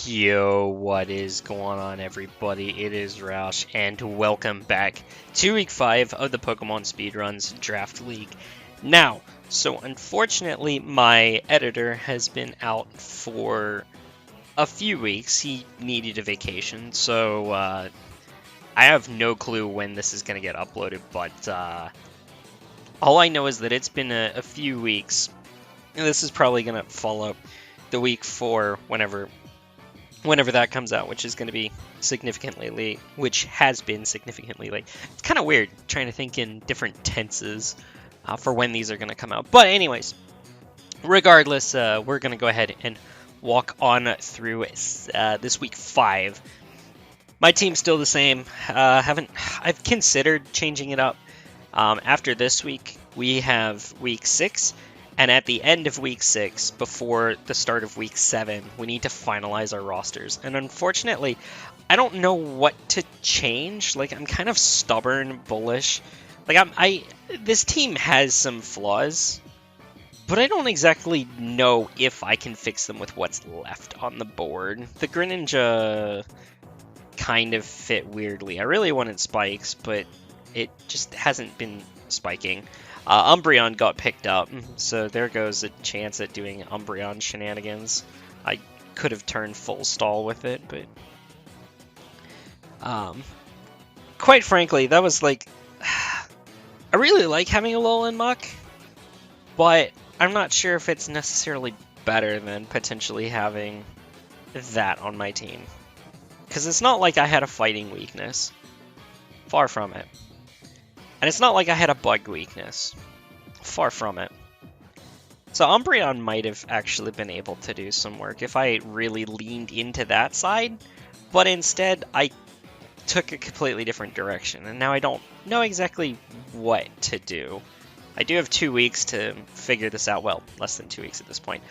Yo, what is going on, everybody? It is Roush, and welcome back to week 5 of the Pokemon Speedruns Draft League. Now, so unfortunately, my editor has been out for a few weeks. He needed a vacation, so I have no clue when this is going to get uploaded, but all I know is that it's been a few weeks, and this is probably going to follow the week 4 whenever that comes out, which is going to be significantly late, which has been significantly late. It's kind of weird trying to think in different tenses for when these are going to come out. But anyways, regardless, we're going to go ahead and walk on through this week 5. My team's still the same. I've considered changing it up. After this week, we have week 6. And at the end of week 6, before the start of week 7, we need to finalize our rosters. And unfortunately, I don't know what to change. Like, I'm kind of stubborn, bullish. Like, this team has some flaws, but I don't exactly know if I can fix them with what's left on the board. The Greninja kind of fit weirdly. I really wanted spikes, but it just hasn't been spiking. Umbreon got picked up, so there goes a chance at doing Umbreon shenanigans. I could have turned full stall with it, but quite frankly, that was like I really like having a Alolan Muck, but I'm not sure if it's necessarily better than potentially having that on my team, because it's not like I had a fighting weakness. Far from it. And it's not like I had a bug weakness. Far from it. So Umbreon might have actually been able to do some work if I really leaned into that side, but instead I took a completely different direction, and now I don't know exactly what to do. I do have 2 weeks to figure this out, well, less than 2 weeks at this point,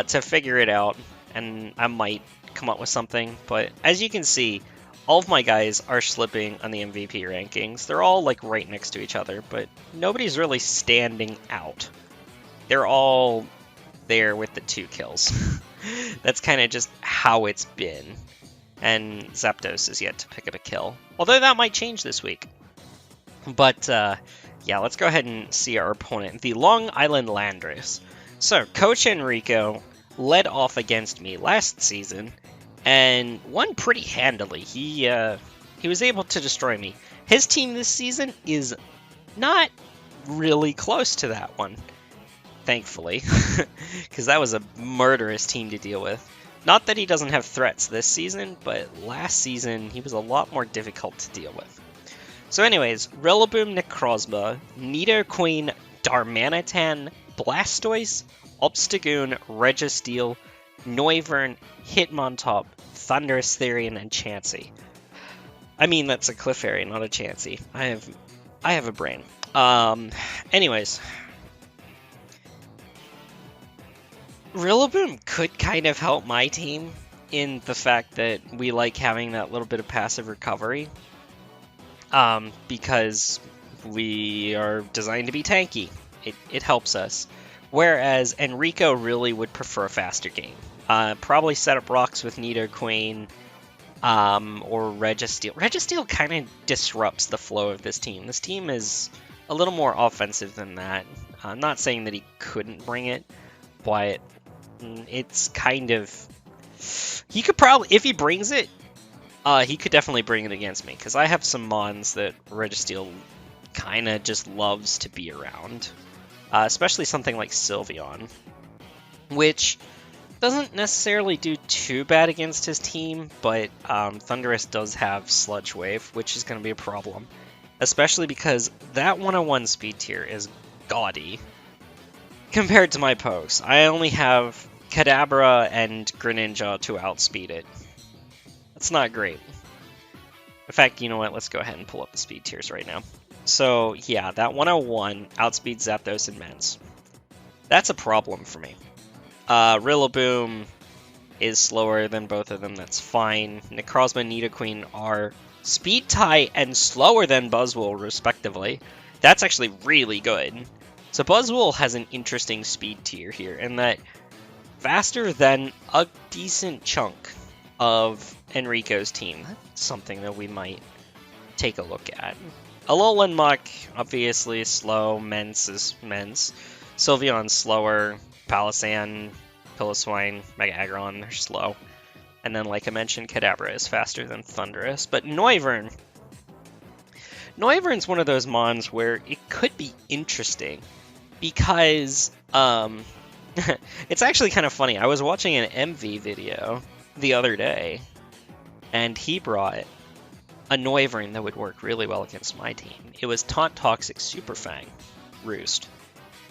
to figure it out, and I might come up with something, but as you can see, all of my guys are slipping on the MVP rankings. They're all like right next to each other, but nobody's really standing out. They're all there with the 2 kills. That's kind of just how it's been. And Zapdos is yet to pick up a kill. Although that might change this week. But yeah, let's go ahead and see our opponent, the Long Island Landorus. So, Coach Enrico led off against me last season, and won pretty handily. He was able to destroy me. His team this season is not really close to that one, thankfully, because that was a murderous team to deal with. Not that he doesn't have threats this season, but last season he was a lot more difficult to deal with. So anyways, Rillaboom, Necrozma, Nidoqueen, Darmanitan, Blastoise, Obstagoon, Registeel, Noivern, Hitmontop, Thundurus, Therian, and Chansey. I mean, that's a Clefairy, not a Chansey. I have a brain. Anyways. Rillaboom could kind of help my team in the fact that we like having that little bit of passive recovery. Because we are designed to be tanky. It helps us. Whereas Enrico really would prefer a faster game. Probably set up rocks with Nidoqueen or Registeel. Registeel kind of disrupts the flow of this team. This team is a little more offensive than that. I'm not saying that he couldn't bring it, but it's kind of... He could probably, if he brings it, he could definitely bring it against me, because I have some mons that Registeel kind of just loves to be around. Especially something like Sylveon, which doesn't necessarily do too bad against his team, but Thundurus does have Sludge Wave, which is going to be a problem. Especially because that 101 speed tier is gaudy compared to my pokes. I only have Kadabra and Greninja to outspeed it. That's not great. In fact, you know what? Let's go ahead and pull up the speed tiers right now. So, yeah, that 101 outspeeds Zapdos and Mens. That's a problem for me. Rillaboom is slower than both of them, that's fine. Necrozma and Nidoqueen are speed tie and slower than Buzzwole, respectively. That's actually really good. So Buzzwole has an interesting speed tier here, in that faster than a decent chunk. of Enrico's team. That's something that we might take a look at. Alolan Muck, obviously slow. Mence is Mence. Sylveon's slower. Palossand, Piloswine, Mega Aggron are slow. And then, like I mentioned, Kadabra is faster than Thundurus. But Noivern. Noivern's one of those mons where it could be interesting because it's actually kind of funny. I was watching an MV video the other day, and he brought a Noivern that would work really well against my team. It was Taunt Toxic Super Fang Roost.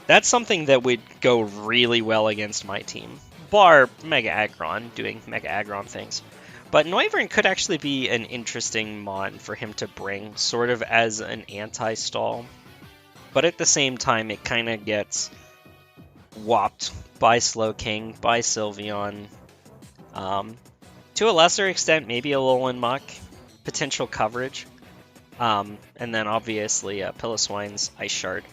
That's something that would go really well against my team, bar Mega Aggron doing Mega Aggron things. But Noivern could actually be an interesting mon for him to bring, sort of as an anti-stall. But at the same time, it kind of gets whopped by Slowking, by Sylveon. To a lesser extent, maybe a Alolan Muck, potential coverage. And then obviously Piloswine's Ice Shard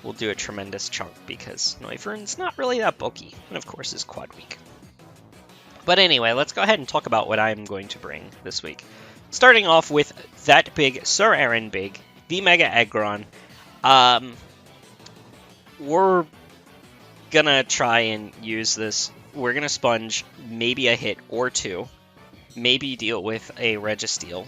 will do a tremendous chunk because Noivern's not really that bulky, and of course is quad weak. But anyway, let's go ahead and talk about what I'm going to bring this week. Starting off with that big Sir Aaron Big, the Mega Aggron. We're gonna try and use this. We're gonna sponge maybe a hit or two, maybe deal with a Registeel,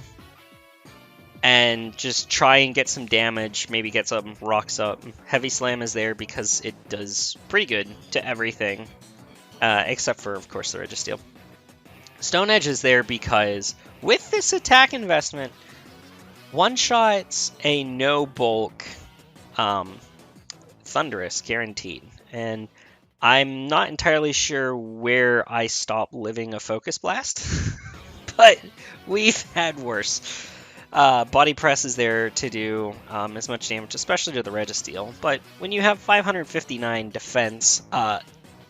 and just try and get some damage, maybe get some rocks up. Heavy Slam is there because it does pretty good to everything, except for, of course, the Registeel. Stone Edge is there because with this attack investment, one-shots a no-bulk Thundurus guaranteed. And I'm not entirely sure where I stop living a Focus Blast, but we've had worse. Body Press is there to do as much damage, especially to the Registeel. But when you have 559 defense,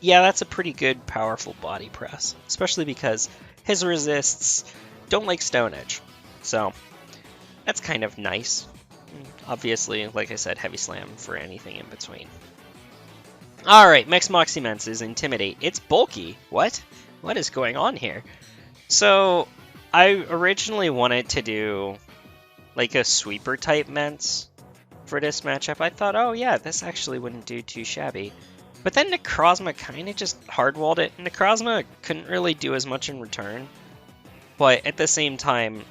yeah, that's a pretty good, powerful Body Press, especially because his resists don't like Stone Edge. So that's kind of nice. Obviously, like I said, Heavy Slam for anything in between. Alright, Max Moxie-Mence is Intimidate. It's bulky. What? What is going on here? So, I originally wanted to do like a sweeper type Mence for this matchup. I thought, oh yeah, this actually wouldn't do too shabby. But then Necrozma kind of just hardwalled it. Necrozma couldn't really do as much in return. But at the same time,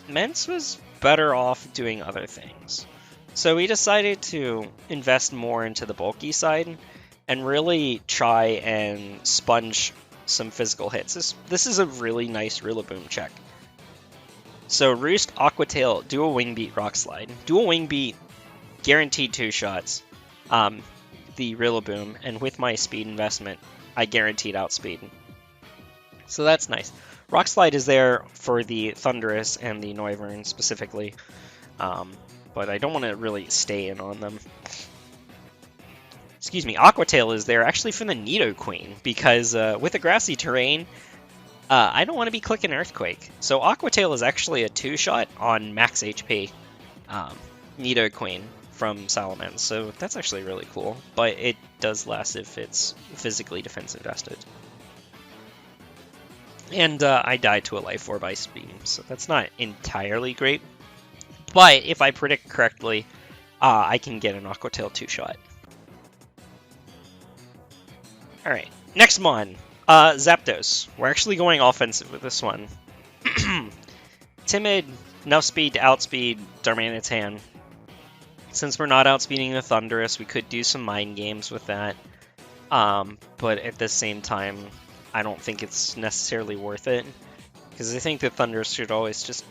Mence was better off doing other things. So we decided to invest more into the bulky side and really try and sponge some physical hits. This is a really nice Rillaboom check. So Roost, Aqua Tail, Dual Wing Beat, Rock Slide. Dual Wing Beat, guaranteed 2 shots. The Rillaboom, and with my speed investment, I guaranteed outspeed. So that's nice. Rock Slide is there for the Thundurus and the Noivern specifically, but I don't want to really stay in on them. Excuse me, Aqua Tail is there actually for the Nidoqueen, because with a grassy terrain, I don't want to be clicking Earthquake. So Aqua Tail is actually a 2-shot on max HP Nidoqueen from Salamence, so that's actually really cool, but it does less if it's physically defense invested. And I died to a Life Orb Ice Beam, so that's not entirely great, but if I predict correctly, I can get an Aqua Tail 2-shot. Alright, next mon, Zapdos. We're actually going offensive with this one. Timid, enough speed to outspeed Darmanitan. Since we're not outspeeding the Thundurus, we could do some mind games with that. But at the same time, I don't think it's necessarily worth it. Because I think the Thundurus should always just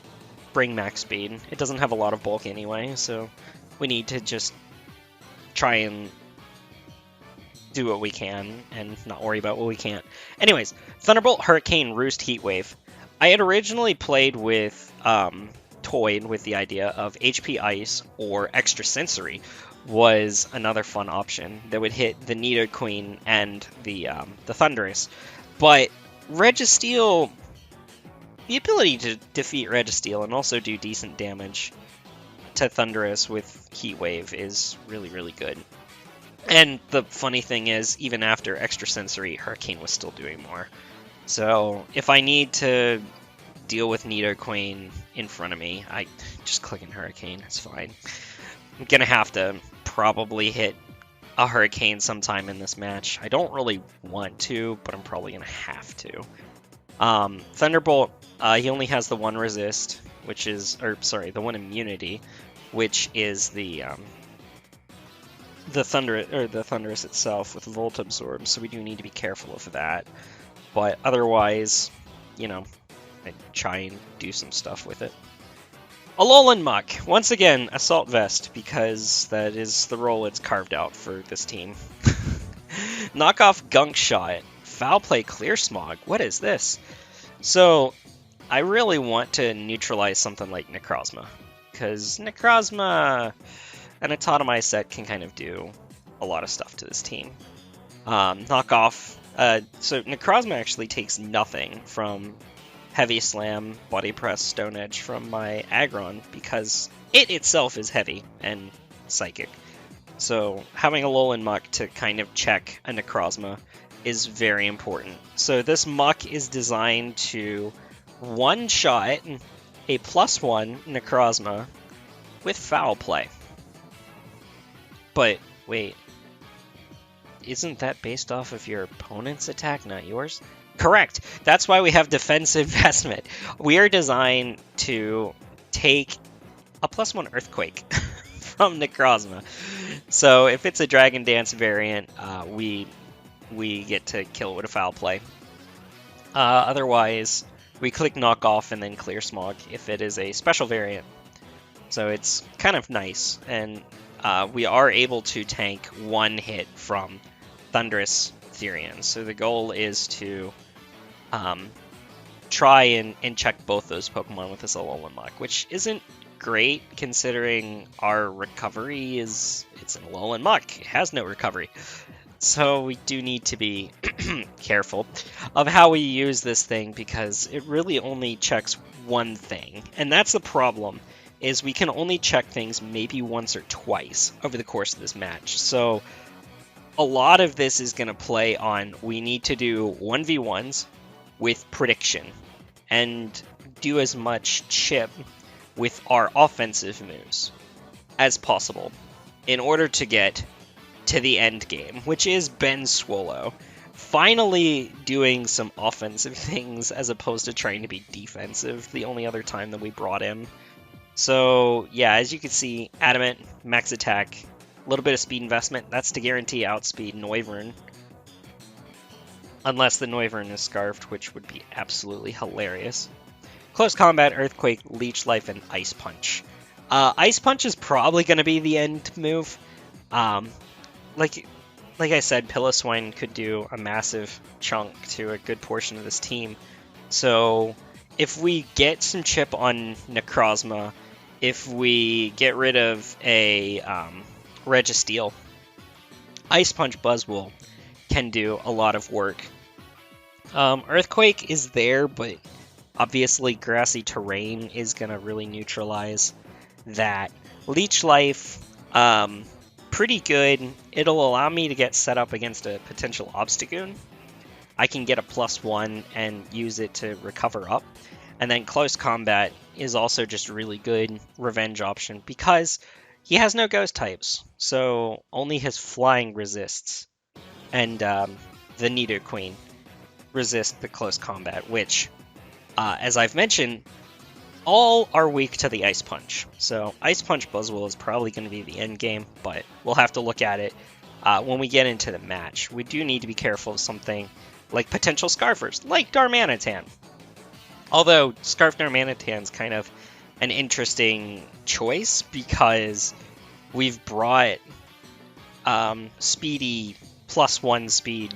bring max speed. It doesn't have a lot of bulk anyway, so we need to just try and do what we can and not worry about what we can't. Anyways, Thunderbolt, Hurricane, Roost, Heat Wave. I had originally played with, toyed with the idea of HP Ice or Extrasensory was another fun option that would hit the Nidoqueen and the Thundurus. But Registeel, the ability to defeat Registeel and also do decent damage to Thundurus with Heat Wave is really, really good. And the funny thing is, even after Extrasensory, Hurricane was still doing more. So if I need to deal with Nidoqueen in front of me, I just click in Hurricane. It's fine. I'm gonna have to probably hit a Hurricane sometime in this match. I don't really want to, but I'm probably gonna have to. Thunderbolt, he only has the one resist, which is, or sorry, the one immunity, which is the Thunderous itself with Volt Absorb. So we do need to be careful of that. But otherwise, you know, I try and do some stuff with it. Alolan Muck, once again, Assault Vest, because that is the role it's carved out for this team. Knockoff Gunk Shot, Foul Play Clear Smog, what is this? So, I really want to neutralize something like Necrozma, because Necrozma and a Totemize set can kind of do a lot of stuff to this team. Knockoff, so Necrozma actually takes nothing from Heavy Slam, Body Press, Stone Edge from my Aggron, because it itself is heavy and psychic. So having a Alolan Muck to kind of check a Necrozma is very important. So this Muck is designed to one-shot a +1 Necrozma with Foul Play. But wait, isn't that based off of your opponent's attack, not yours? Correct. That's why we have Defensive Vestment. We are designed to take a +1 Earthquake from Necrozma. So if it's a Dragon Dance variant, we get to kill it with a Foul Play. Otherwise, we click Knock Off and then Clear Smog if it is a special variant. So it's kind of nice, and we are able to tank one hit from Thundurus Therian. So the goal is to try and check both those Pokemon with this Alolan Muck, which isn't great considering our recovery it's an Alolan Muck. It has no recovery. So we do need to be careful of how we use this thing, because it really only checks one thing. And that's the problem, is we can only check things maybe once or twice over the course of this match. So a lot of this is going to play on, we need to do 1v1s with prediction and do as much chip with our offensive moves as possible in order to get to the end game, which is Ben Swallow finally doing some offensive things as opposed to trying to be defensive the only other time that we brought him. So yeah, as you can see, Adamant, max attack, a little bit of speed investment, that's to guarantee outspeed Noivern. Unless the Noivern is Scarfed, which would be absolutely hilarious. Close Combat, Earthquake, Leech Life, and Ice Punch. Ice Punch is probably going to be the end move. Like I said, Piloswine could do a massive chunk to a good portion of this team. So if we get some chip on Necrozma, if we get rid of a Registeel, Ice Punch Buzzwole can do a lot of work. Earthquake is there, but obviously grassy terrain is going to really neutralize that. Leech Life, pretty good. It'll allow me to get set up against a potential Obstagoon. I can get a +1 and use it to recover up. And then Close Combat is also just a really good revenge option because he has no ghost types, so only his flying resists. And the Nidoqueen resist the Close Combat, which, as I've mentioned, all are weak to the Ice Punch. So Ice Punch Buzzwole is probably going to be the end game, but we'll have to look at it when we get into the match. We do need to be careful of something like potential Scarfers, like Darmanitan. Although Scarf Darmanitan is kind of an interesting choice because we've brought speedy +1 speed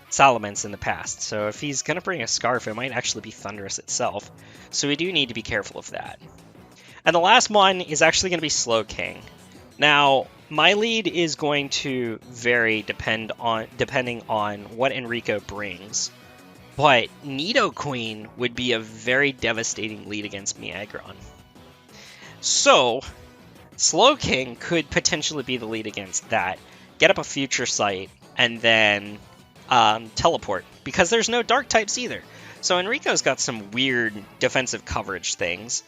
Salamence in the past. So if he's going to bring a Scarf, it might actually be Thundurus itself. So we do need to be careful of that. And the last one is actually going to be Slowking. Now, my lead is going to vary depending on what Enric0 brings. But Nidoqueen would be a very devastating lead against me Aggron. So, Slowking could potentially be the lead against that. Get up a Future Sight, and then teleport, because there's no dark types either. So Enrico's got some weird defensive coverage things.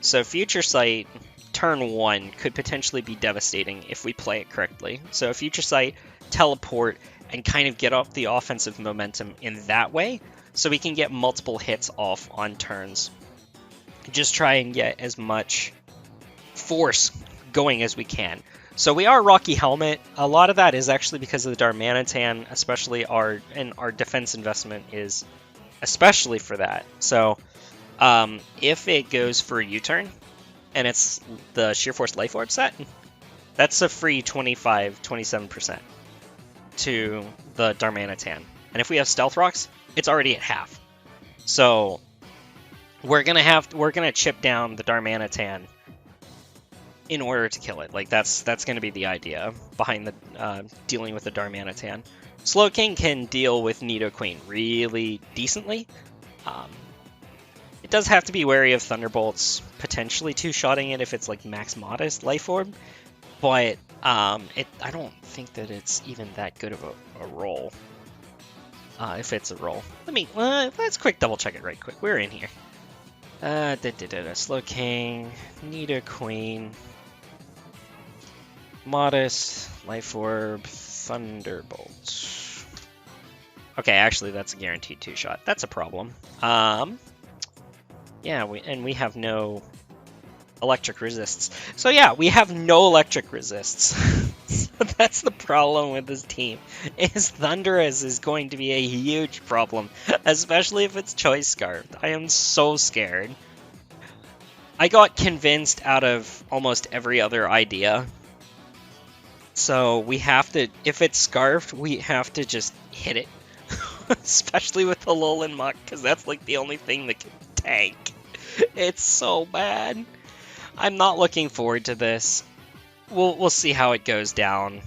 So Future Sight, turn 1, could potentially be devastating if we play it correctly. So Future Sight, teleport, and kind of get off the offensive momentum in that way, so we can get multiple hits off on turns. Just try and get as much force going as we can. So we are Rocky Helmet. A lot of that is actually because of the Darmanitan, especially our defense investment is especially for that. So if it goes for a U-turn and it's the Sheer Force Life Orb set, that's a free 27% to the Darmanitan. And if we have Stealth Rocks, it's already at half. So we're gonna chip down the Darmanitan in order to kill it. Like that's gonna be the idea behind the dealing with the Darmanitan. Slowking can deal with Nidoqueen really decently. It does have to be wary of Thunderbolts, potentially two-shotting it if it's like Max Modest Life Orb, but I don't think that it's even that good of a roll. If it's a roll. Let's quick double check it right quick. We're in here. Slowking, Nidoqueen, Modest, Life Orb, Thunderbolt. Okay, actually that's a guaranteed two-shot. That's a problem. Yeah, we have no electric resists. So yeah, we have no electric resists. So that's the problem with this team. Is Thundurus is going to be a huge problem, especially if it's Choice Scarfed. I am so scared. I got convinced out of almost every other idea. So we have to, if it's Scarfed, we have to just hit it. Especially with the Alolan Muck, because that's like the only thing that can tank. It's so bad. I'm not looking forward to this. We'll see how it goes down.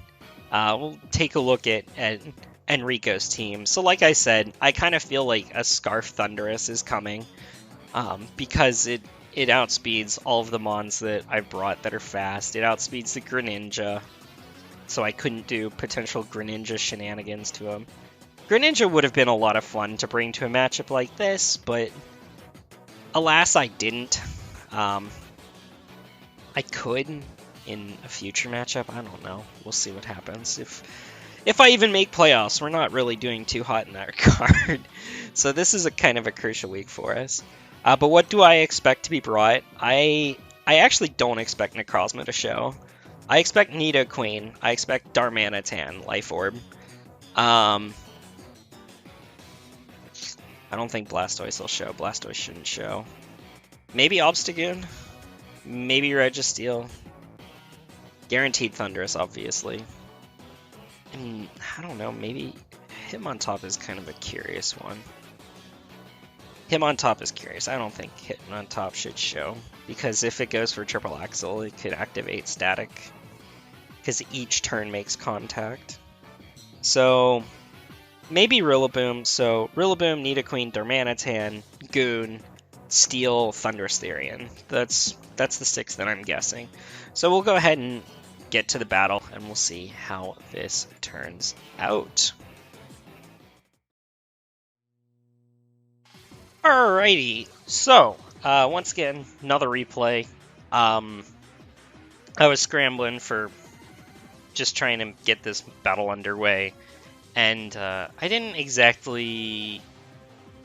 We'll take a look at Enrico's team. So like I said, I kind of feel like a Scarf Thundurus is coming. Because it outspeeds all of the mons that I brought that are fast. It outspeeds the Greninja. So I couldn't do potential Greninja shenanigans to him. Greninja would have been a lot of fun to bring to a matchup like this, but alas, I didn't. I could in a future matchup. I don't know. We'll see what happens. If I even make playoffs, we're not really doing too hot in that regard. So this is a kind of a crucial week for us. But what do I expect to be brought? I actually don't expect Necrozma to show. I expect Nidoqueen. I expect Darmanitan, Life Orb. I don't think Blastoise will show. Blastoise shouldn't show. Maybe Obstagoon. Maybe Registeel. Guaranteed Thundurus, obviously. And I don't know, maybe Hitmontop is kind of a curious one. Hitmontop is curious. I don't think Hitmontop should show. Because if it goes for Triple Axle, it could activate Static. Because each turn makes contact. So maybe Rillaboom. So Rillaboom, Nidoqueen, Darmanitan, Goon, Steel, Thundurus, Therian. That's the 6 that I'm guessing. So we'll go ahead and get to the battle, and we'll see how this turns out. Alrighty, so once again, another replay. I was scrambling for just trying to get this battle underway, and I didn't exactly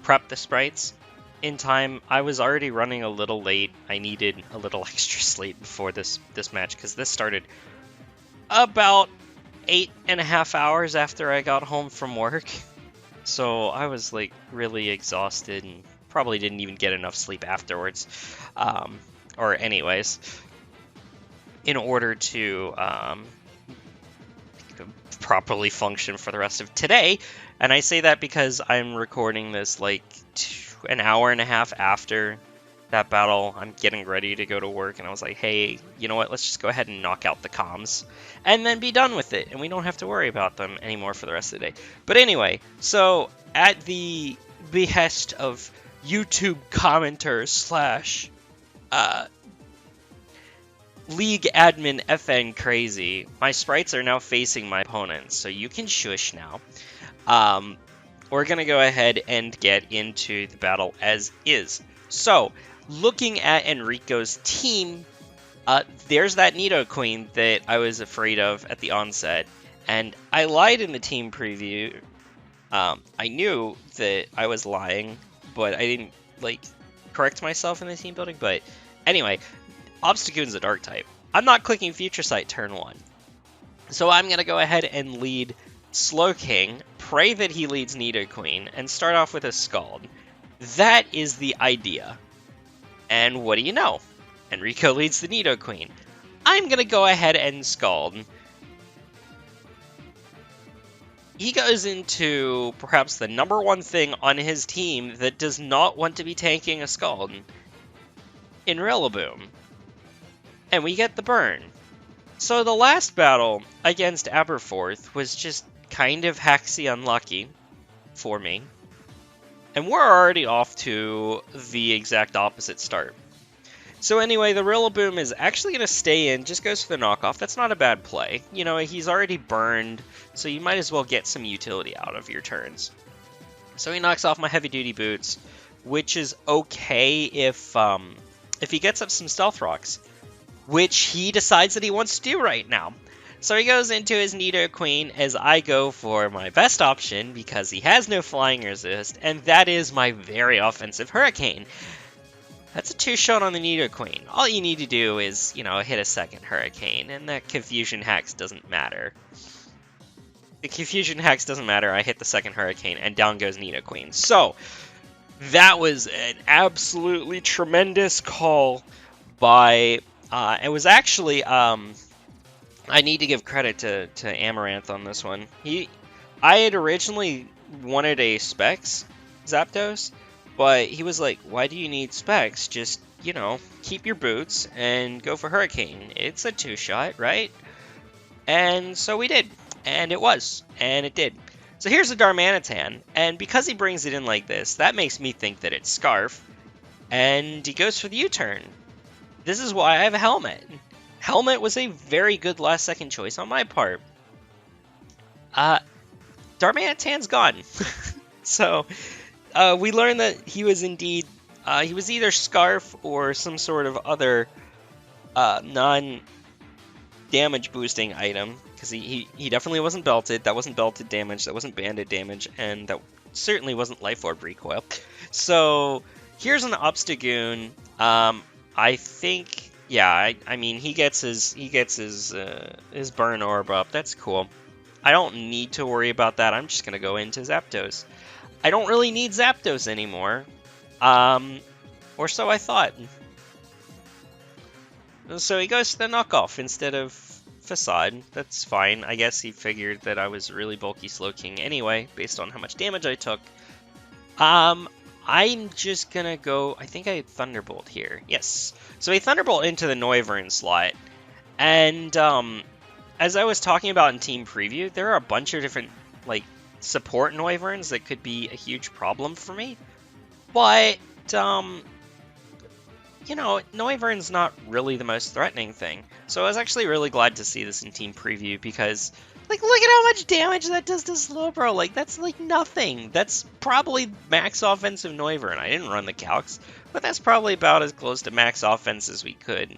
prep the sprites in time. I was already running a little late. I needed a little extra sleep before this match, because this started about 8.5 hours after I got home from work. So I was like really exhausted and probably didn't even get enough sleep afterwards. Or anyways, in order to properly function for the rest of today. And I say that because I'm recording this like an hour and a half after that battle. I'm getting ready to go to work, and I was like, hey, you know what, let's just go ahead and knock out the comms and then be done with it, and we don't have to worry about them anymore for the rest of the day. But anyway, so at the behest of YouTube commenter slash League admin FN Crazy, my sprites are now facing my opponents, so you can shush now. we're going to go ahead and get into the battle as is. So, looking at Enrico's team, there's that Nidoqueen that I was afraid of at the onset, and I lied in the team preview. I knew that I was lying, but I didn't, correct myself in the team building. But anyway, Obstagoon's a Dark type. I'm not clicking Future Sight turn 1. So I'm going to go ahead and lead Slowking, pray that he leads Nidoqueen, and start off with a Scald. That is the idea. And what do you know? Enrico leads the Nidoqueen. I'm going to go ahead and Scald. He goes into perhaps the number one thing on his team that does not want to be tanking a Scald in Rillaboom. And we get the burn. So the last battle against Aberforth was just kind of Haxy unlucky for me. And we're already off to the exact opposite start. So anyway, the Rillaboom is actually going to stay in, just goes for the knockoff. That's not a bad play. You know, he's already burned, so you might as well get some utility out of your turns. So he knocks off my heavy-duty boots, which is okay if he gets up some Stealth Rocks, which he decides that he wants to do right now. So he goes into his Nidoqueen as I go for my best option because he has no flying resist, and that is my very offensive Hurricane. That's a 2-shot on the Nidoqueen. All you need to do is, you know, hit a second Hurricane, and that Confusion Hex doesn't matter. The Confusion Hex doesn't matter, I hit the second Hurricane, and down goes Nidoqueen. So, that was an absolutely tremendous call by... it was actually... I need to give credit to Amaranth on this one. I had originally wanted a Specs Zapdos, but he was like, why do you need Specs? Just, you know, keep your boots and go for Hurricane. It's a 2-shot, right? And so we did. And it was. And it did. So here's a Darmanitan. And because he brings it in like this, that makes me think that it's Scarf. And he goes for the U-turn. This is why I have a Helmet. Helmet was a very good last-second choice on my part. Darmanitan's gone. So, we learned that he was indeed... he was either Scarf or some sort of other non-damage boosting item. Because he definitely wasn't belted. That wasn't belted damage. That wasn't banded damage. And that certainly wasn't Life Orb recoil. So, here's an Obstagoon. I think... Yeah, I mean, he gets his burn orb up. That's cool. I don't need to worry about that. I'm just gonna go into Zapdos. I don't really need Zapdos anymore, or so I thought. So he goes to the knockoff instead of Facade. That's fine. I guess he figured that I was really bulky Slowking anyway, based on how much damage I took. I'm just gonna go... I think I had Thunderbolt here. Yes. So I Thunderbolt into the Noivern slot. And, as I was talking about in Team Preview, there are a bunch of different, support Noiverns that could be a huge problem for me. But, you know, Noivern's not really the most threatening thing. So I was actually really glad to see this in Team Preview because... look at how much damage that does to Slowbro. That's, nothing. That's probably max offensive Noivern. I didn't run the calcs, but that's probably about as close to max offense as we could,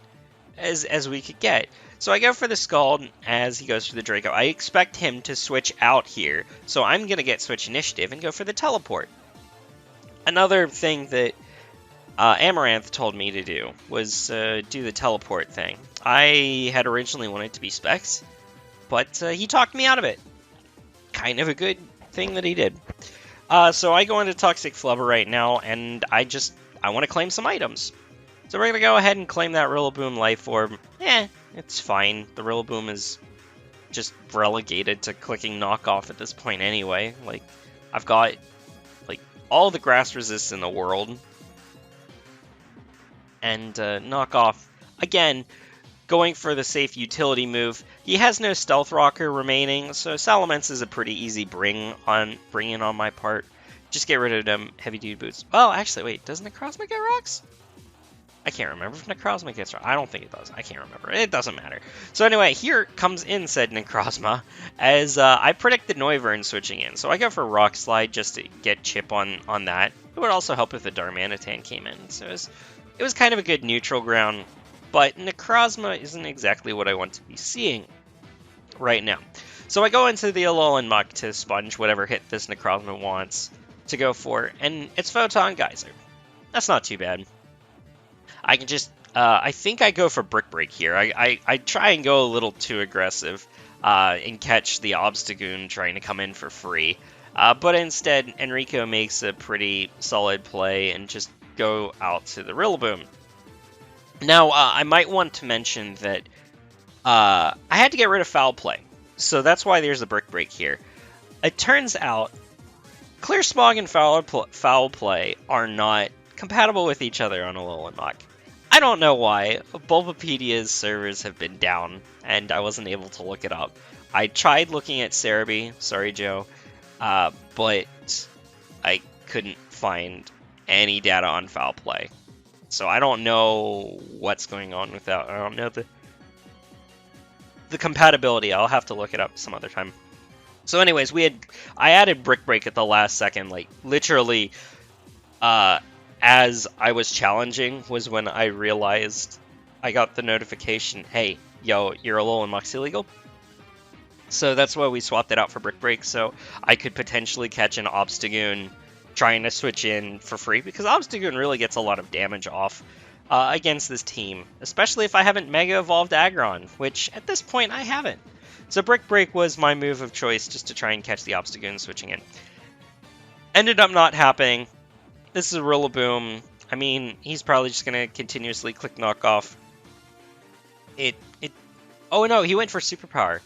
as we could get. So I go for the Scald as he goes for the Draco. I expect him to switch out here, so I'm going to get Switch Initiative and go for the Teleport. Another thing that Amaranth told me to do was do the Teleport thing. I had originally wanted to be Specs, but he talked me out of it. Kind of a good thing that he did. So I go into Toxic Flubber right now, and I want to claim some items. So we're going to go ahead and claim that Rillaboom Life Orb. It's fine. The Rillaboom is just relegated to clicking knockoff at this point anyway. I've got, all the grass resists in the world. And knockoff, again... going for the safe utility move. He has no Stealth Rocker remaining, so Salamence is a pretty easy bring in on my part. Just get rid of them heavy duty boots. Well, actually, wait, doesn't Necrozma get rocks? I can't remember if Necrozma gets... I don't think it does. I can't remember. It doesn't matter. So anyway, here comes in said Necrozma, as I predicted Noivern switching in. So I go for Rock Slide just to get chip on that. It would also help if the Darmanitan came in. So it was kind of a good neutral ground, but Necrozma isn't exactly what I want to be seeing right now. So I go into the Alolan Muck to sponge whatever hit this Necrozma wants to go for, and it's Photon Geyser. That's not too bad. I can just, I think I go for Brick Break here. I try and go a little too aggressive and catch the Obstagoon trying to come in for free. But instead, Enrico makes a pretty solid play and just go out to the Rillaboom. Now, I might want to mention that I had to get rid of Foul Play. So that's why there's a Brick Break here. It turns out, Clear Smog and Foul Play are not compatible with each other on Alolan Muck. I don't know why. Bulbapedia's servers have been down, and I wasn't able to look it up. I tried looking at Cerebi, sorry Joe, but I couldn't find any data on Foul Play. So I don't know what's going on with that. I don't know the compatibility. I'll have to look it up some other time. So anyways, I added Brick Break at the last second, like literally as I was challenging was when I realized I got the notification, hey, yo, your Alolan Muck's illegal. So that's why we swapped it out for Brick Break, so I could potentially catch an Obstagoon trying to switch in for free, because Obstagoon really gets a lot of damage off against this team, especially if I haven't Mega Evolved Aggron, which at this point I haven't. So Brick Break was my move of choice just to try and catch the Obstagoon switching in. Ended up not happening. This is a Rillaboom. I mean, he's probably just going to continuously click knockoff. Oh no, he went for Superpower.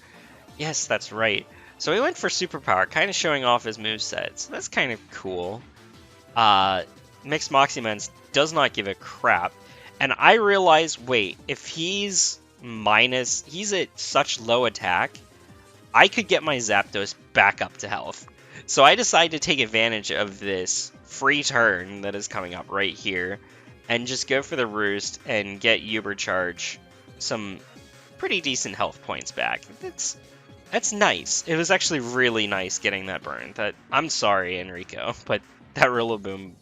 Yes, that's right. So he went for Superpower, kind of showing off his moveset. So that's kind of cool. Mixed Moximens does not give a crap. And I realize, wait, if he's at such low attack, I could get my Zapdos back up to health. So I decided to take advantage of this free turn that is coming up right here and just go for the Roost and get Ubercharge some pretty decent health points back. That's nice. It was actually really nice getting that burn. I'm sorry, Enrico, but that Rillaboom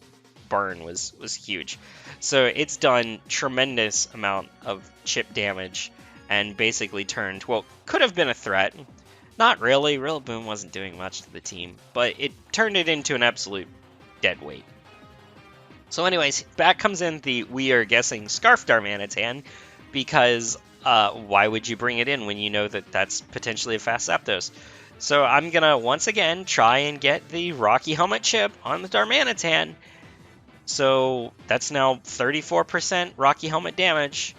burn was huge. So it's done tremendous amount of chip damage and basically turned, well, could have been a threat. Not really. Rillaboom wasn't doing much to the team, but it turned it into an absolute dead weight. So anyways, back comes in the we are guessing Scarf Darmanitan, because why would you bring it in when you know that that's potentially a fast Zapdos? So I'm going to once again try and get the Rocky Helmet chip on the Darmanitan. So that's now 34% Rocky Helmet damage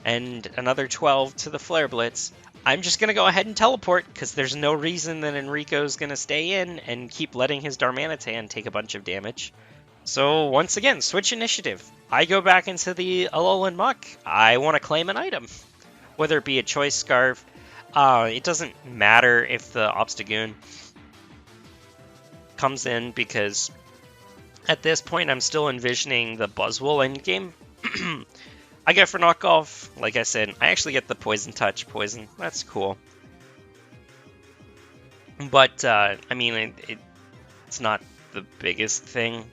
and another 12 to the Flare Blitz. I'm just going to go ahead and teleport, because there's no reason that Enrico's going to stay in and keep letting his Darmanitan take a bunch of damage. So once again, switch initiative. I go back into the Alolan Muck. I want to claim an item. Whether it be a Choice Scarf, it doesn't matter if the Obstagoon comes in, because at this point I'm still envisioning the Buzzwole endgame. I go for knockoff. Like I said, I actually get the Poison Touch. Poison, that's cool. But, I mean, it's not the biggest thing.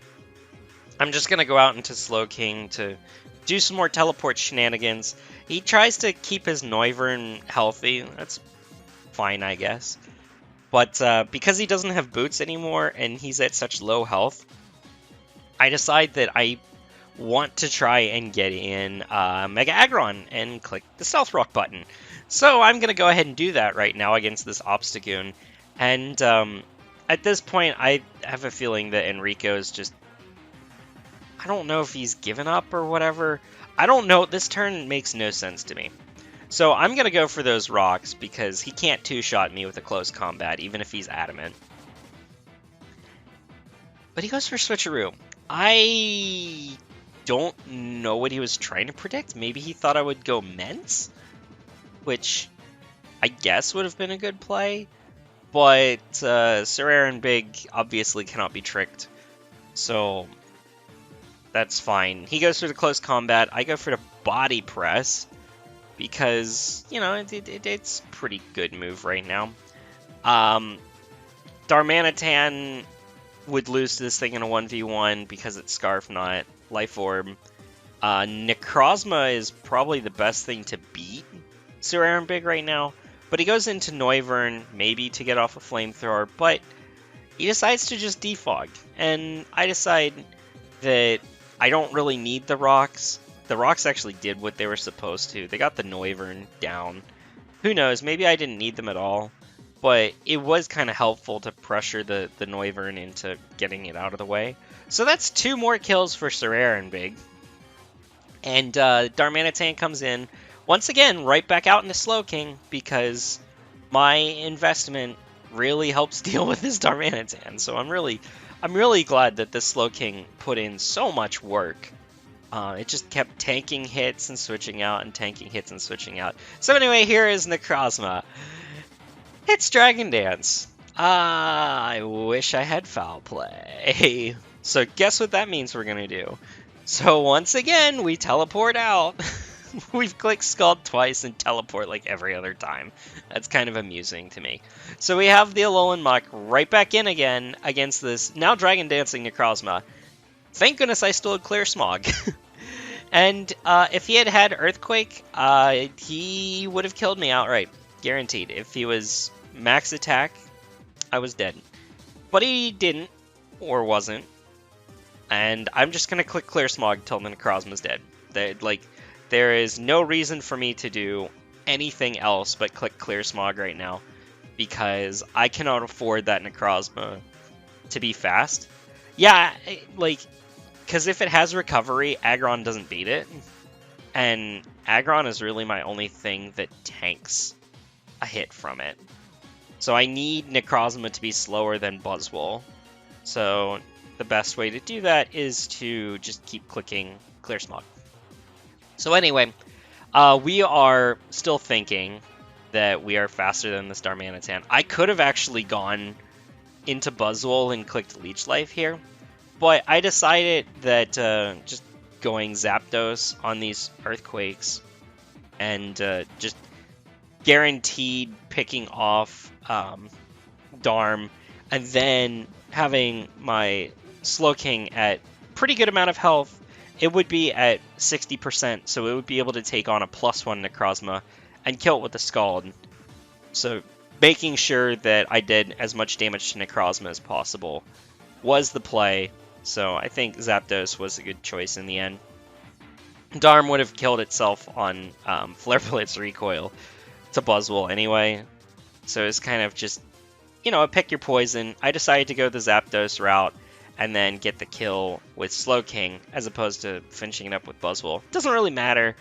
I'm just going to go out into Slowking to do some more teleport shenanigans. He tries to keep his Noivern healthy. That's fine, I guess. But because he doesn't have boots anymore and he's at such low health, I decide that I want to try and get in Mega Aggron and click the Stealth Rock button. So I'm going to go ahead and do that right now against this Obstagoon. And at this point, I have a feeling that Enrico is just... I don't know if he's given up or whatever. I don't know. This turn makes no sense to me. So I'm going to go for those rocks, because he can't two-shot me with a close combat, even if he's adamant. But he goes for Switcheroo. I don't know what he was trying to predict. Maybe he thought I would go Mence, which I guess would have been a good play. But Sir Aaron Big obviously cannot be tricked. So That's fine. He goes for the close combat. I go for the body press because, you know, it's a pretty good move right now. Darmanitan would lose to this thing in a 1v1 because it's Scarf, not Life Orb. Necrozma is probably the best thing to beat Sir Big right now, but he goes into Noivern maybe to get off a Flamethrower, but he decides to just defog, and I decide that I don't really need the rocks. The rocks actually did what they were supposed to. They got the Noivern down. Who knows, maybe I didn't need them at all, but it was kind of helpful to pressure the Noivern into getting it out of the way. So that's 2 more kills for Sir Big. And Darmanitan comes in, once again, right back out into Slowking, because my investment really helps deal with this Darmanitan. So I'm really glad that this Slowking put in so much work. It just kept tanking hits and switching out and tanking hits and switching out. So anyway, here is Necrozma. It's Dragon Dance. I wish I had Foul Play. So guess what that means we're going to do. So once again, we teleport out. We've clicked Scald twice and teleport like every other time. That's kind of amusing to me. So we have the Alolan Muck right back in again against this now Dragon Dancing Necrozma. Thank goodness I still had Clear Smog. And if he had had Earthquake, he would have killed me outright. Guaranteed. If he was max attack, I was dead. But he didn't, or wasn't. And I'm just going to click Clear Smog till the Necrozma's dead. There is no reason for me to do anything else but click Clear Smog right now, because I cannot afford that Necrozma to be fast. Yeah, because if it has recovery, Aggron doesn't beat it. And Aggron is really my only thing that tanks a hit from it. So I need Necrozma to be slower than Buzzwole. So the best way to do that is to just keep clicking Clear Smog. So anyway, we are still thinking that we are faster than this Darmanitan. I could have actually gone into Buzzwole and clicked Leech Life here, but I decided that just going Zapdos on these Earthquakes and just guaranteed picking off Darm, and then having my Slowking at pretty good amount of health. It would be at 60%, so it would be able to take on a +1 Necrozma and kill it with a Scald. So making sure that I did as much damage to Necrozma as possible was the play. So I think Zapdos was a good choice in the end. Darm would have killed itself on Flare Blitz Recoil to Buzzwole anyway. So it's kind of just, you know, pick your poison. I decided to go the Zapdos route and then get the kill with Slowking as opposed to finishing it up with Buzzwole. Doesn't really matter.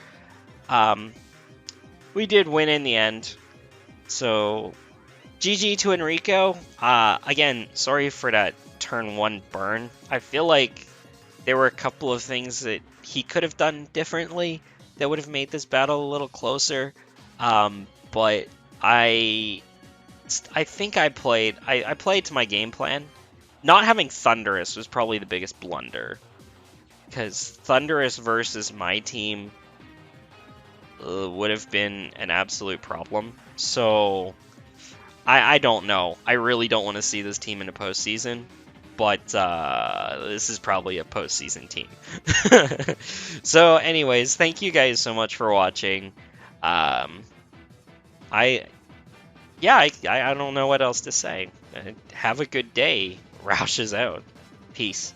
We did win in the end. So GG to Enrico. Again, sorry for that turn 1 burn. I feel like there were a couple of things that he could have done differently that would have made this battle a little closer. But I think I played to my game plan. Not having Thundurus was probably the biggest blunder, because Thundurus versus my team would have been an absolute problem. So I don't know. I really don't want to see this team in a postseason, but this is probably a postseason team. So anyways, thank you guys so much for watching. I don't know what else to say. Have a good day. Roush is out. Peace.